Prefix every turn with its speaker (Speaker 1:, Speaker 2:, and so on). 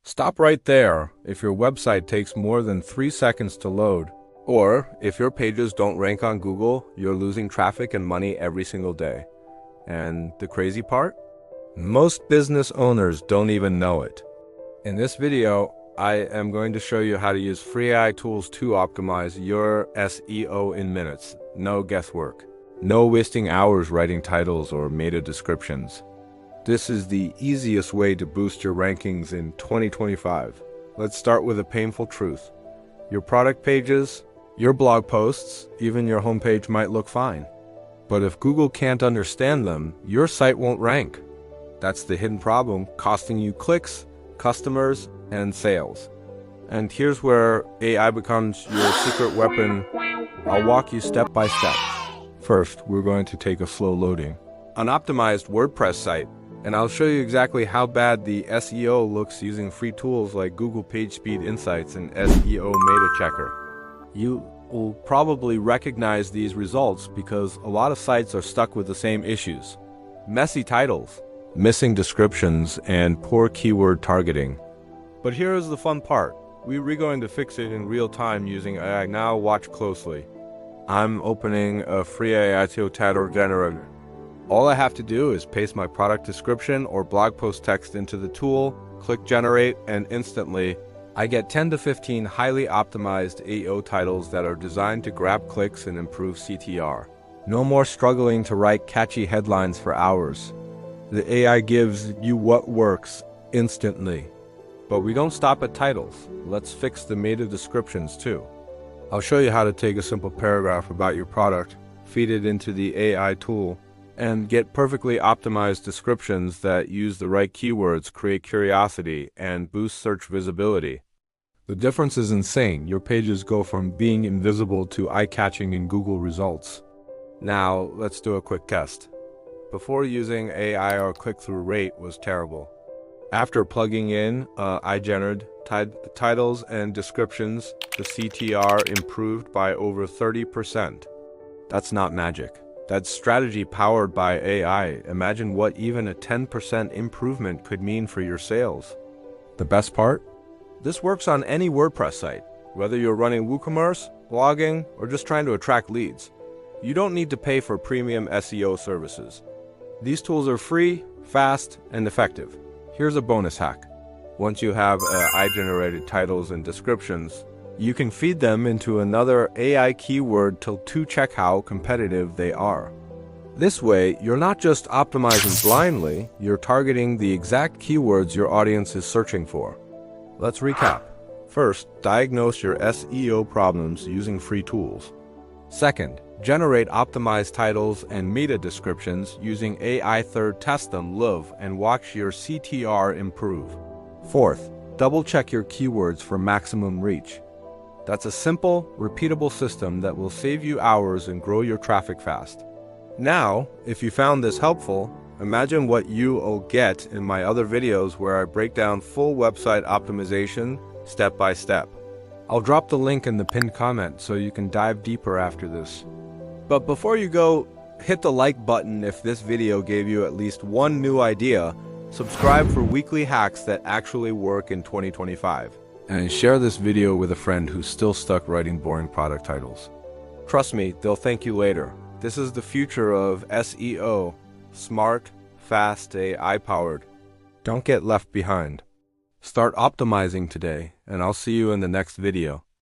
Speaker 1: Stop right there if your website takes more than 3 seconds to load. Or if your pages don't rank on Google, you're losing traffic and money every single day. And the crazy part? Most business owners don't even know it. In this video, I am going to show you how to use free AI tools to optimize your SEO in minutes. No guesswork. No wasting hours writing titles or meta descriptions. This is the easiest way to boost your rankings in 2025. Let's start with a painful truth. Your product pages, your blog posts, even your homepage might look fine. But if Google can't understand them, your site won't rank. That's the hidden problem, costing you clicks, customers, and sales. And here's where AI becomes your secret weapon. I'll walk you step by step. First, we're going to take a slow loading. An optimized WordPress site. And I'll show you exactly how bad the SEO looks using free tools like Google PageSpeed Insights and SEO Meta Checker. You will probably recognize these results because a lot of sites are stuck with the same issues. Messy titles, missing descriptions, and poor keyword targeting. But here is the fun part. We're going to fix it in real time using AI. Now watch closely. I'm opening a free AI title generator. All I have to do is paste my product description or blog post text into the tool, click generate, and instantly, I get 10 to 15 highly optimized SEO titles that are designed to grab clicks and improve CTR. No more struggling to write catchy headlines for hours. The AI gives you what works instantly. But we don't stop at titles. Let's fix the meta descriptions too. I'll show you how to take a simple paragraph about your product, feed it into the AI tool, and get perfectly optimized descriptions that use the right keywords, create curiosity, and boost search visibility. The difference is insane. Your pages go from being invisible to eye-catching in Google results. Now, let's do a quick test. Before using AI, our click-through rate was terrible. After plugging in I-generated titles and descriptions, the CTR improved by over 30%. That's not magic. That's strategy powered by AI. Imagine what even a 10% improvement could mean for your sales. The best part? This works on any WordPress site, whether you're running WooCommerce, blogging, or just trying to attract leads. You don't need to pay for premium SEO services. These tools are free, fast, and effective. Here's a bonus hack. Once you have AI-generated titles and descriptions, you can feed them into another AI keyword to check how competitive they are. This way, you're not just optimizing blindly, you're targeting the exact keywords your audience is searching for. Let's recap. First, diagnose your SEO problems using free tools. Second, generate optimized titles and meta descriptions using AI. Third, test them live and watch your CTR improve. Fourth, double-check your keywords for maximum reach. That's a simple, repeatable system that will save you hours and grow your traffic fast. Now, if you found this helpful, imagine what you'll get in my other videos where I break down full website optimization step by step. I'll drop the link in the pinned comment so you can dive deeper after this. But before you go, hit the like button if this video gave you at least one new idea. Subscribe for weekly hacks that actually work in 2025. And share this video with a friend who's still stuck writing boring product titles. Trust me, they'll thank you later. This is the future of SEO. Smart, fast, AI-powered. Don't get left behind. Start optimizing today, and I'll see you in the next video.